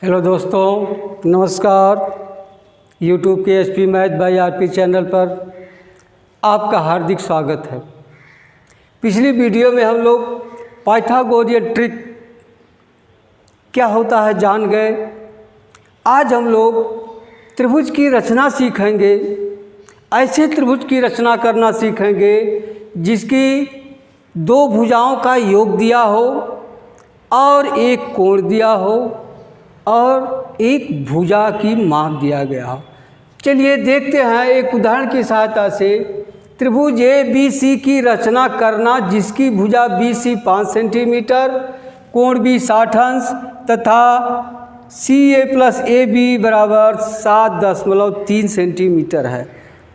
Hello दोस्तों, नमस्कार। YouTube के SP math by RP channel पर आपका हार्दिक स्वागत है। पिछली वीडियो में हम लोग पाइथागोरियन ट्रिक क्या होता है जान गए। आज हम लोग त्रिभुज की रचना सीखेंगे। ऐसे त्रिभुज की रचना करना सीखेंगे जिसकी दो भुजाओं का योग दिया हो और एक कोण दिया हो और एक भुजा की माप दिया गया हो। चलिए देखते हैं एक उदाहरण की सहायता से त्रिभुज ए बी सी की रचना करना जिसकी भुजा बी सी 5 सेंटीमीटर, कोण भी 60 अंश तथा सी ए प्लस ए बी बराबर 7.3 सेंटीमीटर है।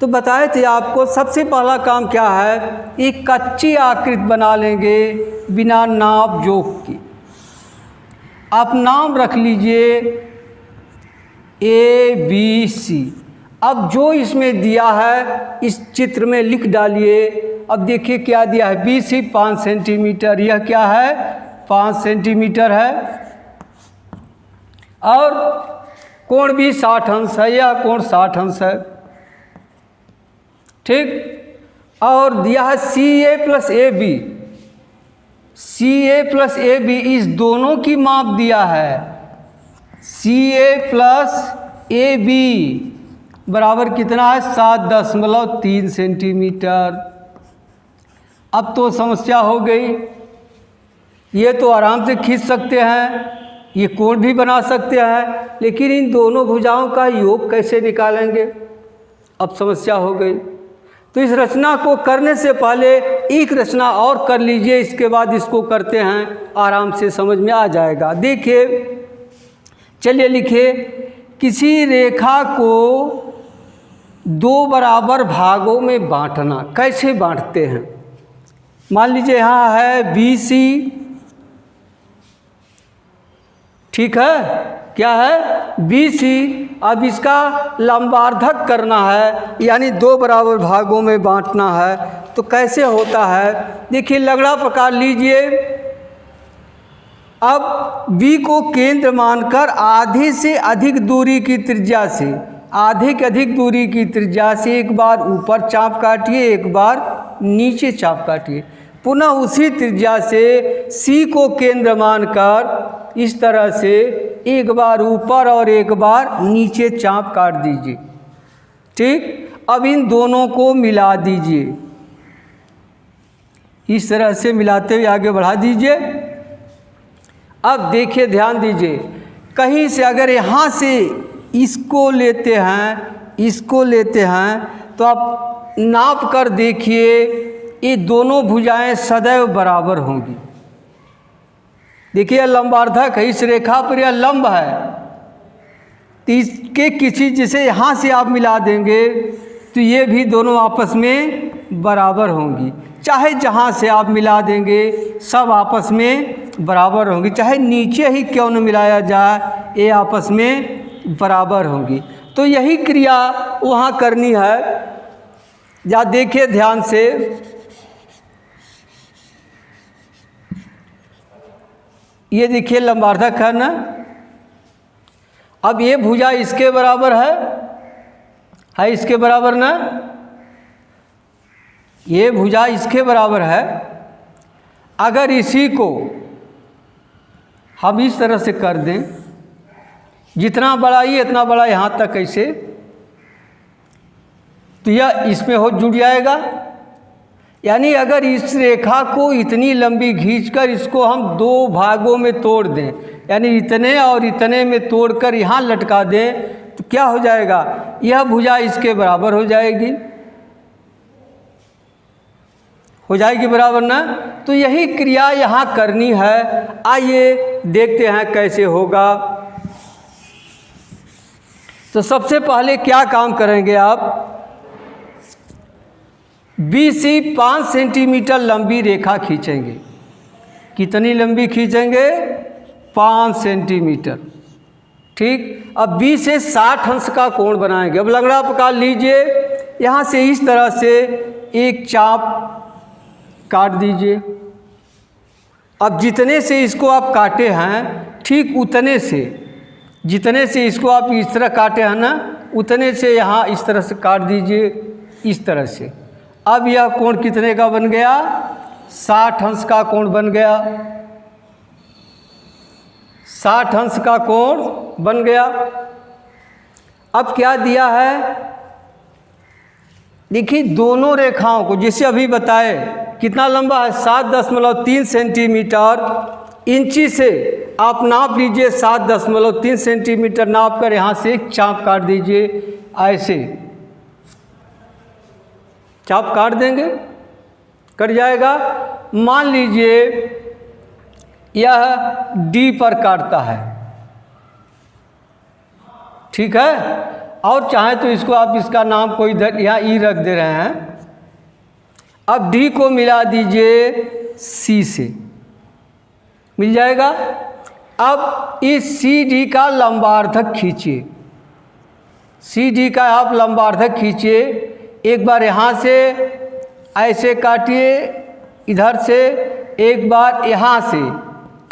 तो बताए थे आपको सबसे पहला काम क्या है, एक कच्ची आकृति बना लेंगे बिना नाप जोख की। आप नाम रख लीजिए ए बी सी। अब जो इसमें दिया है इस चित्र में लिख डालिए। अब देखिए क्या दिया है, बी सी 5 सेंटीमीटर, यह क्या है 5 सेंटीमीटर है और कोण भी 60 अंश है, यह कोण 60 अंश है, ठीक। और दिया है C A plus A B, C A plus A B, इस दोनों की माप दिया है। C A plus A B बराबर कितना है 7.3 सेंटीमीटर। अब तो समस्या हो गई, ये तो आराम से खींच सकते हैं, ये कोण भी बना सकते हैं, लेकिन इन दोनों भुजाओं का योग कैसे निकालेंगे, अब समस्या हो गई। तो इस रचना को करने से पहले एक रचना और कर लीजिए, इसके बाद इसको करते हैं, आराम से समझ में आ जाएगा। देखिए, चलिए लिखिए, किसी रेखा को दो बराबर भागों में बांटना। कैसे बांटते हैं, मान लीजिए यहाँ है बी सी, ठीक है, क्या है बी सी। अब इसका लंबार्धक करना है, यानी दो बराबर भागों में बांटना है। तो कैसे होता है, देखिए लगड़ा प्रकार लीजिए। अब बी को केंद्र मानकर आधे से अधिक दूरी की त्रिज्या से, आधे की अधिक दूरी की त्रिज्या से एक बार ऊपर चाप काटिए, एक बार नीचे चाप काटिए। पुनः उसी त्रिज्या से सी को केंद्र मानकर इस तरह से एक बार ऊपर और एक बार नीचे चाप काट दीजिए, ठीक। अब इन दोनों को मिला दीजिए, इस तरह से मिलाते हुए आगे बढ़ा दीजिए। अब देखिए ध्यान दीजिए, कहीं से अगर यहाँ से इसको लेते हैं, इसको लेते हैं, तो आप नाप कर देखिए ये दोनों भुजाएं सदैव बराबर होंगी। देखिए लंबार्धक है, इस रेखा पर यह लंब है, तो इसके किसी जैसे यहाँ से आप मिला देंगे तो ये भी दोनों आपस में बराबर होंगी। चाहे जहाँ से आप मिला देंगे सब आपस में बराबर होंगी, चाहे नीचे ही क्यों न मिलाया जाए, ये आपस में बराबर होंगी। तो यही क्रिया वहाँ करनी है। या देखिए ध्यान से, ये देखिए लंबार्धक है ना। अब ये भुजा इसके बराबर है इसके बराबर ना, ये भुजा इसके बराबर है। अगर इसी को हम इस तरह से कर दें, जितना बड़ा ये इतना बड़ा यहाँ तक ऐसे, तो यह इसमें हो जुड़ जाएगा। यानी अगर इस रेखा को इतनी लंबी खींचकर इसको हम दो भागों में तोड़ दें, यानी इतने और इतने में तोड़कर यहाँ लटका दें, तो क्या हो जाएगा, यह भुजा इसके बराबर हो जाएगी, हो जाएगी बराबर ना। तो यही क्रिया यहाँ करनी है। आइए देखते हैं कैसे होगा। तो सबसे पहले क्या काम करेंगे आप, बी सी 5 सेंटीमीटर लंबी रेखा खींचेंगे। कितनी लंबी खींचेंगे, 5 सेंटीमीटर, ठीक। अब बी से 60 अंश का कोण बनाएंगे। अब लगड़ा प्रकार लीजिए, यहाँ से इस तरह से एक चाप काट दीजिए। अब जितने से इसको आप काटे हैं ठीक उतने से जितने से इसको आप इस तरह काटे हैं ना, उतने से यहाँ इस तरह से काट दीजिए, इस तरह से। अब यह कोण कितने का बन गया? 60 अंश का कोण बन गया। 60 अंश का कोण बन गया। अब क्या दिया है? देखिए दोनों रेखाओं को, जैसे अभी बताए, कितना लंबा है? 7.3 सेंटीमीटर। इंची से आप नाप लीजिए, 7.3 सेंटीमीटर नाप कर यहाँ से एक चाप काट दीजिए। ऐसे चाप काट देंगे, कट जाएगा। मान लीजिए यह डी पर काटता है, ठीक है। और चाहे तो इसको आप, इसका नाम कोई इधर यहाँ ई रख दे रहे हैं। अब डी को मिला दीजिए सी से, मिल जाएगा। अब इस सी डी का लंबार्धक खींचिए। सी डी का आप लंबार्धक खींचिए। एक बार यहाँ से ऐसे काटिए, इधर से एक बार यहाँ से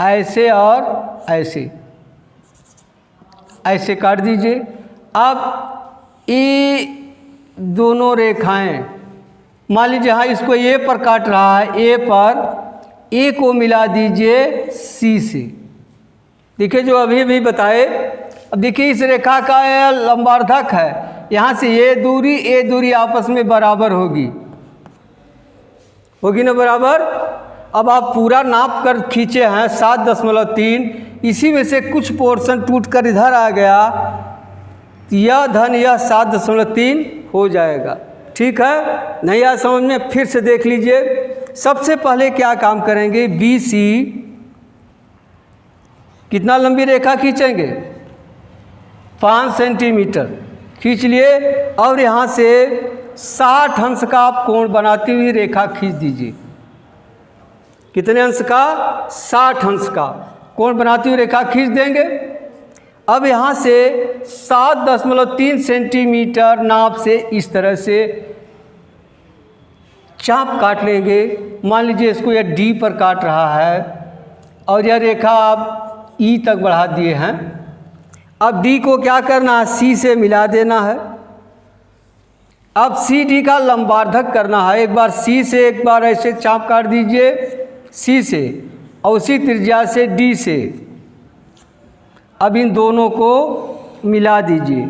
ऐसे और ऐसे, ऐसे काट दीजिए। अब ये दोनों रेखाएं, मान लीजिए हाँ इसको ए पर काट रहा है, ए पर, ए को मिला दीजिए सी से। देखिए जो अभी भी बताए, अब देखिए इस रेखा का यह लंबार्धक है, यहाँ से ये दूरी आपस में बराबर होगी, होगी ना बराबर। अब आप पूरा नाप कर खींचे हैं 7.3, इसी में से कुछ पोर्शन टूट कर इधर आ गया, यह धन यह 7.3 हो जाएगा, ठीक है। नहीं आया समझ में? फिर से देख लीजिए। सबसे पहले क्या काम करेंगे? बी सी, कितना लंबी रेखा खींचेंगे? 5 सेंटीमीटर खींच लिए। और यहाँ से 60 अंश का आप कोण बनाती हुई रेखा खींच दीजिए। कितने अंश का? 60 अंश का कोण बनाती हुई रेखा खींच देंगे। अब यहाँ से 7.3 सेंटीमीटर नाप से इस तरह से चाप काट लेंगे। मान लीजिए इसको यह डी पर काट रहा है और यह रेखा आप ई तक बढ़ा दिए हैं। अब डी को क्या करना है? सी से मिला देना है। अब सी डी का लंबार्धक करना है। एक बार सी से एक बार ऐसे चाप काट दीजिए, सी से, और उसी त्रिज्या से डी से। अब इन दोनों को मिला दीजिए।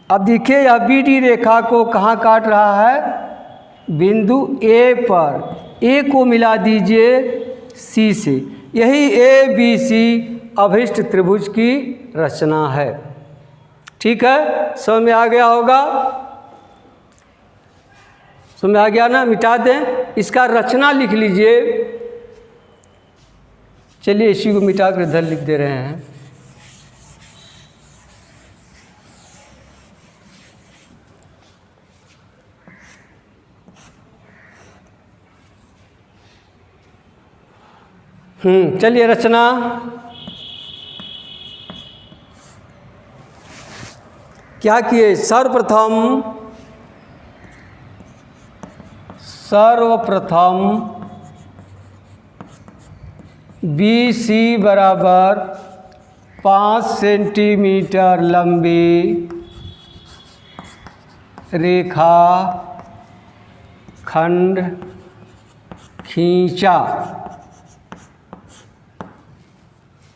अब देखिए यह बी डी रेखा को कहाँ काट रहा है? बिंदु ए पर। ए को मिला दीजिए सी से। यही ए बी सी अभिष्ट त्रिभुज की रचना है, ठीक है। समझ में आ गया होगा? समझ में आ गया ना? मिटा दें, इसका रचना लिख लीजिए। चलिए इसी को मिटा कर इधर लिख दे रहे हैं। चलिए रचना। क्या किए? सर्वप्रथम बी सी बराबर 5 सेंटीमीटर लंबी रेखा खंड खींचा।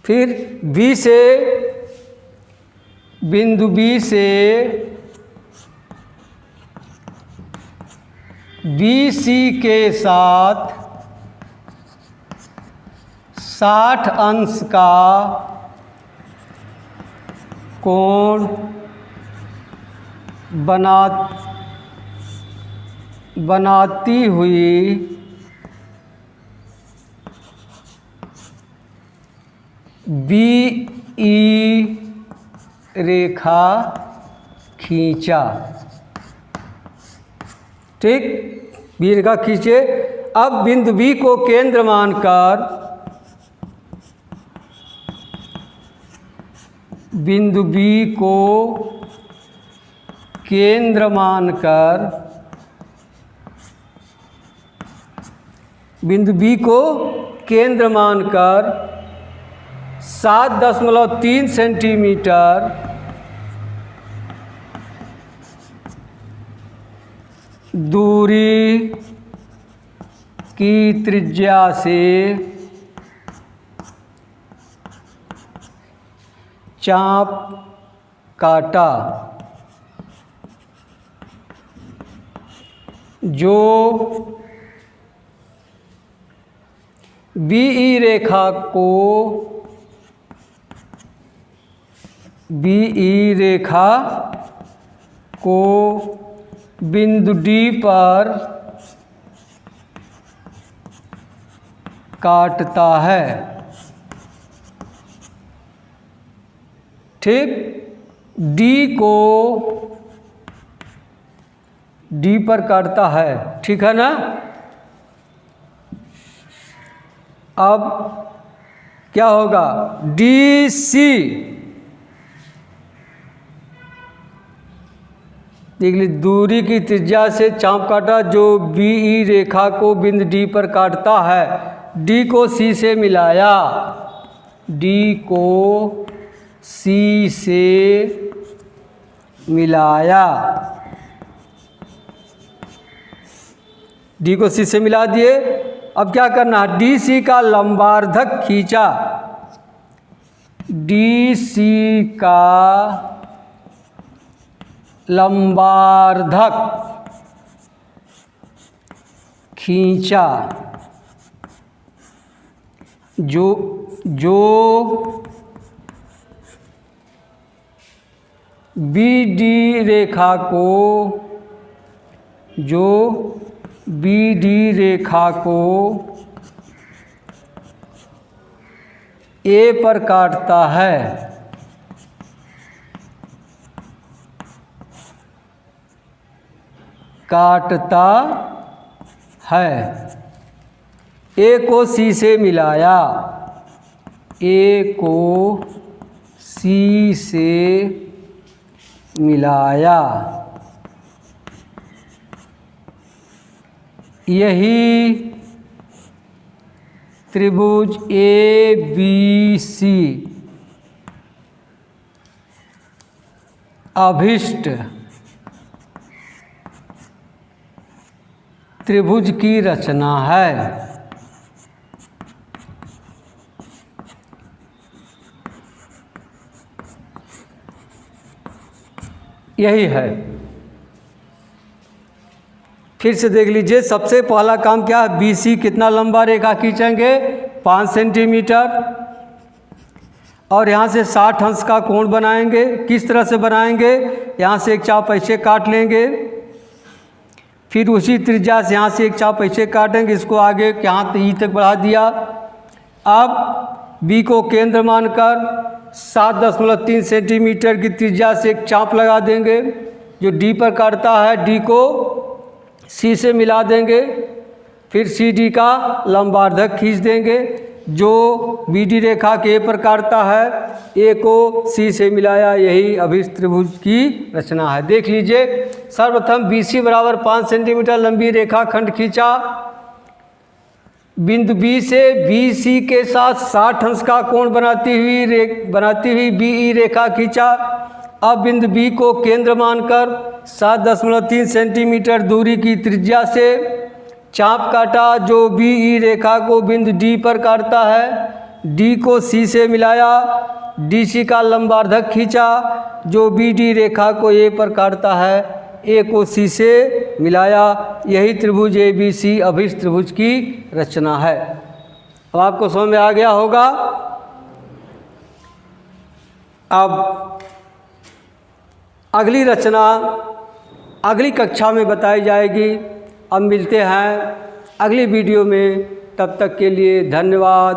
फिर बी से, बिंदु बी से बी सी के साथ 60 अंश का कोण बनाती हुई बी ई रेखा खींचा, ठीक। बी रेखा खींचे। अब बिंदु बी को केंद्र मानकर, बिंदु बी को केंद्र मानकर, बिंदु बी को केंद्र मानकर 7.3 सेंटीमीटर दूरी की त्रिज्या से चाप काटा, जो बीई रेखा को बिंदु D पर काटता है। ठीक, D पर काटता है, ठीक है ना। अब क्या होगा, DC देख ली, दूरी की त्रिज्या से चाप काटा जो BE रेखा को बिंदु D पर काटता है। D को C से मिलाया, D को C से मिलाया, D को C से मिला दिए। अब क्या करना है, DC का लंबार्धक खींचा, DC का लंबार्धक खींचा, जो BD रेखा को A पर काटता है। A को C से मिलाया, A को C से मिलाया, यही त्रिभुज ABC अभिष्ट त्रिभुज की रचना है। यही है। फिर से देख लीजिए, सबसे पहला काम क्या है, BC कितना लंबा रेखा खींचेंगे, 5 सेंटीमीटर, और यहाँ से 60 अंश का कोण बनाएंगे। किस तरह से बनाएंगे, यहाँ से एक चाप ऐसे काट लेंगे, फिर उसी त्रिज्या से यहाँ से एक चाप ऐसे काटेंगे, इसको आगे यहाँ E तक बढ़ा दिया। अब B को केंद्र मानकर 7.3 सेंटीमीटर की त्रिज्या से एक चाप लगा देंगे, जो D पर काटता है। D को C से मिला देंगे, फिर CD का लंबार्धक खींच देंगे, जो BD रेखा के A पर काटता है। A को C से मिलाया, यही अभिष्ट त्रिभुज की रचना है। देख लीजिए, सर्वप्रथम BC बराबर 5 सेंटीमीटर लंबी रेखा खंड खींचा, बिंदु B से BC के साथ 60 अंश का कोण बनाती हुई BE रेखा खींचा। अब बिंदु B को केंद्र मानकर 7.3 सेंटीमीटर दूरी की त्रिज्या से चाप काटा, जो BE रेखा को बिंदु D पर काटता है। D को C से मिलाया, DC का लंबार्धक खींचा, जो BD रेखा को A पर काटता है। A को C से मिलाया, यही त्रिभुज ABC अभिष्ट त्रिभुज की रचना है। अब आपको समझ में आ गया होगा। अब अगली रचना अगली कक्षा में बताई जाएगी। अब मिलते हैं अगली वीडियो में, तब तक के लिए धन्यवाद।